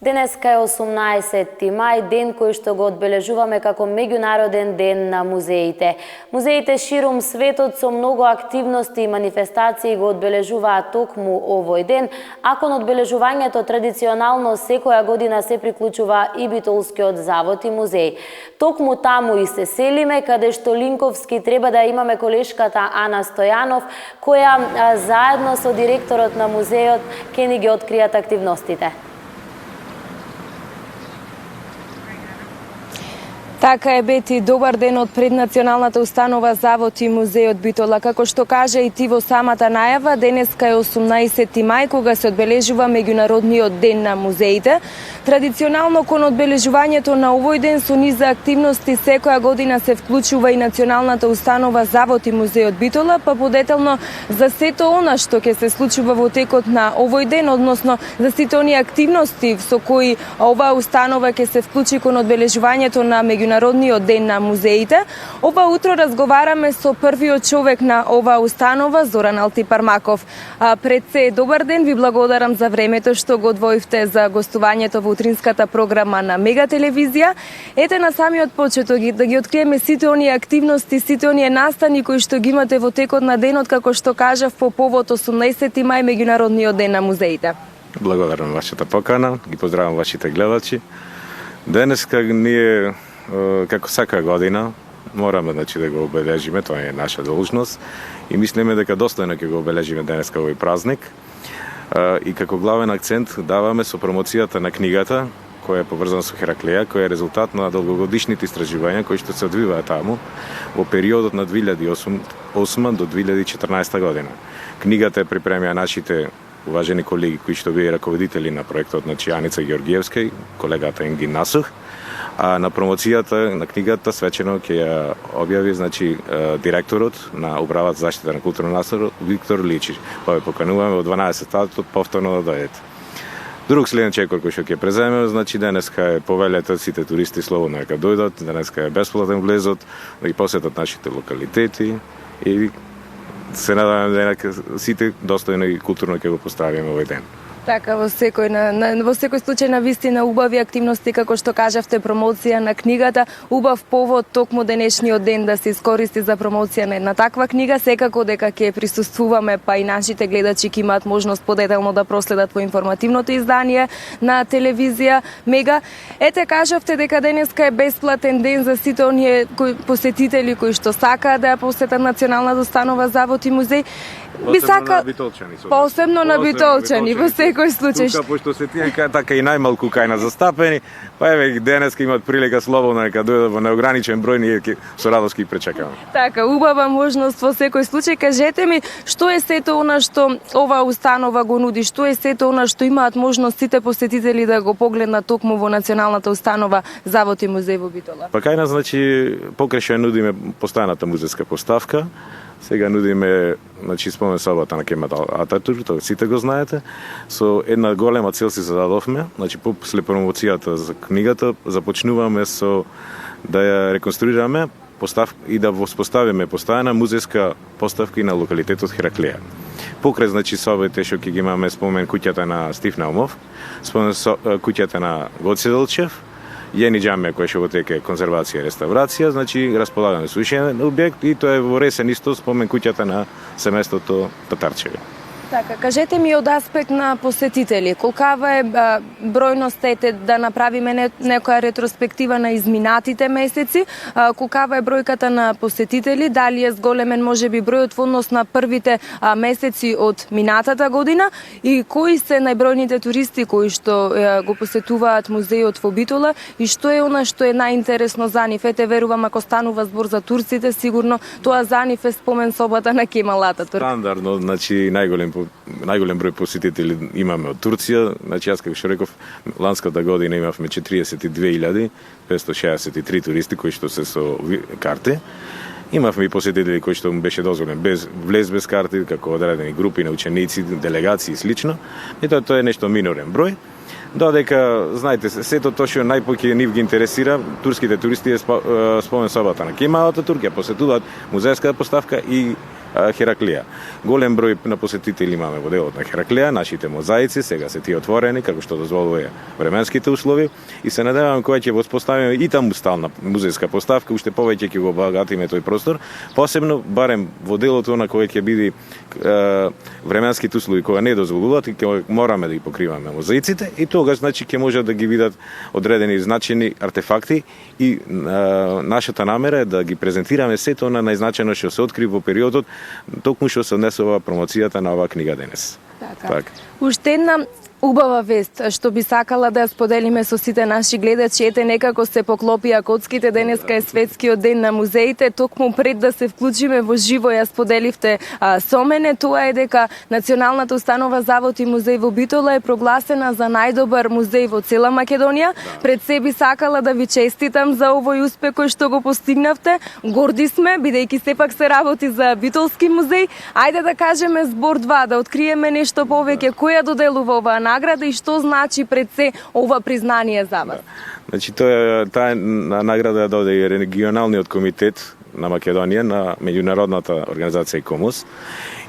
Денеска е 18 мај, ден кој што го одбележуваме како меѓународен ден на музеите. Музеите ширум светот со многу активности и манифестации го одбележуваат токму овој ден, а кон одбележувањето традиционално секоја година се приклучува и Битолскиот завод и музеј. Токму таму и се селиме, каде што линковски треба да имаме колешката Ана Стојанов, која заедно со директорот на музеот ќе ни ги откријат активностите. Така е, Бети, добар ден од преднационалната установа Завод и музејот Битола. Како што кажа и ти во самата најава, денеска е 18 мај, кога се одбележува меѓународниот ден на музеите. Традиционално кон одбележувањето на овој ден со низа активности секоја година се вклучува и националната установа Завод и музејот Битола, па подетелно за сето она што ќе се случува во текот на овој ден, односно за сите оние активности со кои оваа установа ќе се вклучи кон одбележувањето на меѓународниот ден на музеите. Ова утро разговараме со првиот човек на оваа установа, Зоран Алтипармаков. Пред се, добар ден, ви благодарам за времето што го одвоивте за гостувањето во утринската програма на Мега телевизија. Ете на самиот почеток да ги откриеме сите оние активности, сите оние настани кои што ги имате во текот на денот, како што кажав, по повод 18 мај меѓународниот ден на музеите. Благодарам вашата покана, ги поздравам вашите гледачи. Денеска ние како секоја година мораме да го обележиме, тоа е наша должност и мислиме дека достојно ќе го обележиме денеска овој празник. И како главен акцент даваме со промоцијата на книгата која е поврзана со Хераклеја, која е резултат на долгогодишните истражувања кои што се одвиваат таму во периодот на 2008 до 2014 година. Книгата е припремија нашите уважени колеги кои што беа раководители на проектот, на Јаница Георгиевска и колегата Енгин Насух. А на промоцијата на книгата свечено ќе ја објави директорот на Управата за заштита на културно наследство Виктор Личич. Па ве покануваме во 12 сатот повторно да дојдете. Друг следен чекор кој што ќе преземе, денеска е повелета сите туристи слободно нека дојдат, денеска е бесплатен влезот, да ги посетат нашите локалитети и се надеваме дека сите достојно и културно ќе го поставиме овој ден. Така, во секој случај на вистина убави активности, како што кажавте, промоција на книгата, убав повод токму денешниот ден да се искористи за промоција на една таква книга, секако дека ќе присуствуваме, па и нашите гледачи ќе имаат можност подетелно да проследат во информативното издание на телевизија Мега. Ете, кажавте дека денеска е бесплатен ден за сите оние посетители кои што сакаат да ја посетат националната установа Завод и музеј. Посебно на битолчани, во секој случај. Тука, пошто се тие така и најмалку кај на застапени, па еве денеска имаат прилика слободно нека дојдат во неограничен број, ние ќе со радост ги пречекаме. Така, убава можност во секој случај. Кажете ми, што е сето она што оваа установа го нуди, што е сето она што имаат можност сите посетители да го погледнат токму во националната установа Завод и музеј во Битола? Па кај нас, покрај што нудиме постојаната музејска поставка, сега нудиме спомен собата на Кемал Ататурк, тоа сите го знаете. Со една голема цел си зададовме, после промоцијата за книгата започнуваме со да ја реконструираме и да воспоставиме постојана музејска поставка и на локалитетот Хераклеја. Покрај собите што ќе ги имаме спомен куќата на Стив Наумов, спомен куќата на Гоце Делчев, Јени џамија која што во тека конзервација и реставрација, располагаме со ушен објект и тоа е во Ресен исто спомен куќата на семејството Татарчеви. Така, кажете ми од аспект на посетители, колкава е бројноста, да направиме некоја ретроспектива на изминатите месеци, колкава е бројката на посетители, дали е зголемен можеби бројот во однос на првите месеци од минатата година и кои се најбројните туристи кои што го посетуваат музејот во Битола и што е она што е најинтересно за нив? Ете, верувам ако станува збор за турците, сигурно тоа за нив е спомен собата на Кемал Ататурк. Стандардно, најголем број посетители имаме од Турција. Јас како што реков, ланската година имавме 42.563 туристи кои што се со карти. Имавме и посетители кои што беше дозволен без влез без карти, како одредени групи на ученици, делегации и слично. И тоа е нешто минорен број. Додека, знаете, сето тоа што најпоќе нив ги интересира, турските туристи е спомен собата на Кемал Ататурк, ја посетуваат музејска поставка и Хераклија. Голем број на посетители имаме во делот на Хераклија, нашите мозаици сега се тие отворени како што дозволува временските услови и се надевам кога ќе воспоставиме и таму стална музејска поставка, уште повеќе ќе го обогатиме тој простор, посебно барем во делото на кој ќе биде временските услови кои не дозволуваат и ќе мораме да ги покриваме мозаиците и тогаш значи ќе можат да ги видат одредени значени артефакти и нашата намера е да ги презентираме сето на најзначено што се откри во периодот токму што се однесува промоцијата на оваа книга денес. Така. Уште една убава вест што би сакала да ја споделиме со сите наши гледачи. Ете некако се поклопија коцките, денеска е светскиот ден на музеите, токму пред да се вклучиме во живо ја споделивте со мене, тоа е дека Националната установа Завод и музеј во Битола е прогласена за најдобар музеј во цела Македонија. Пред се би сакала да ви честитам за овој успех кој што го постигнавте. Горди сме, бидејќи сепак се работи за Битолски музеј. Ајде да кажеме збор 2, да откриеме нешто повеќе, која доделува оваа награда и што значи пред се ова признание за вас? Значи таа награда доде и регионалниот комитет на Македонија на меѓународната организација ИКОМОС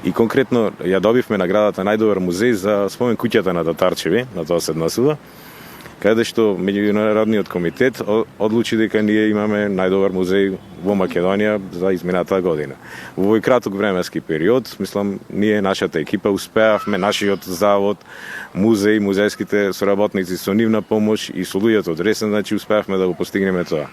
и конкретно ја добивме наградата најдобар музеј за спомен куќата на Татарчеви, на тоа се однесува, каде што меѓународниот комитет одлучи дека ние имаме најдобар музеј во Македонија за изминатата година. Во овој краток временски период, мислам, ние нашата екипа успеавме, нашиот завод, музеј, музејските соработници со нивна помош и со луѓето од Ресен, значи успеавме да го постигнеме тоа.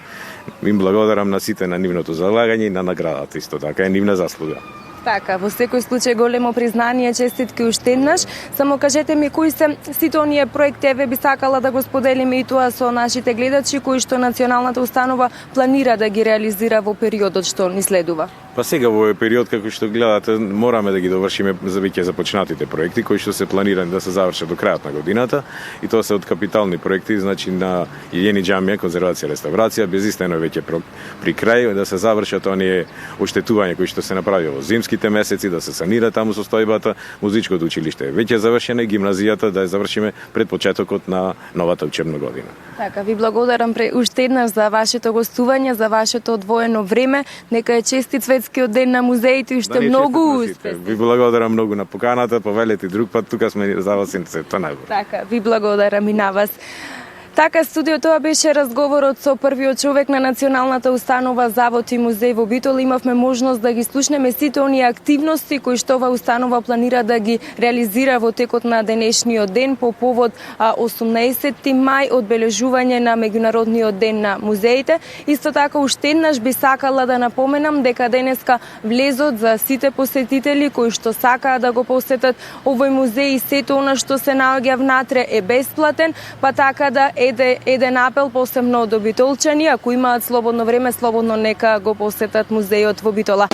Им благодарам на сите на нивното залагање и на наградата исто така, е нивна заслуга. Така, во секој случај големо признание, честитки уште еднаш. Само кажете ми кои се сите оние проекти, еве би сакала да го споделиме и тоа со нашите гледачи, кои што Националната установа планира да ги реализира во периодот што ни следува. Па сега во овој период, како што гледате, мораме да ги довршиме за веќе започнатите проекти, кои што се планирани да се завршат до крајот на годината, и тоа се од капитални проекти, значи на Јени џамија, конзервација, реставрација, безистено веќе при крај, да се завршат оние оштетувања кои што се направи во зимските месеци, да се санира таму состојбата, музичкото училиште е веќе завршено, гимназијата да ја завршиме пред почетокот на новата учебна година. Така, ви благодарам уште еднаш за вашето гостување, за вашето одвоено време. Нека е честит светскиот ден на музеите и уште многу успех. Ви благодарам многу на поканата, повелете друг пат, тука сме за вас и сето најбоljе. Така, ви благодарам и на вас. Така, студио, тоа беше разговорот со првиот човек на Националната установа Завод и музеј во Битола. Имавме можност да ги слушнеме сите оние активности кои што ова установа планира да ги реализира во текот на денешниот ден по повод 18 мај, одбележување на Меѓународниот ден на музеите. Исто така, уште еднаш би сакала да напоменам дека денеска влезот за сите посетители кои што сакаат да го посетат овој музеј и сето она што се наоѓа внатре е бесплатен, па така да еден апел посебно до битолчани, ако имаат слободно време, слободно нека го посетат музејот во Битола.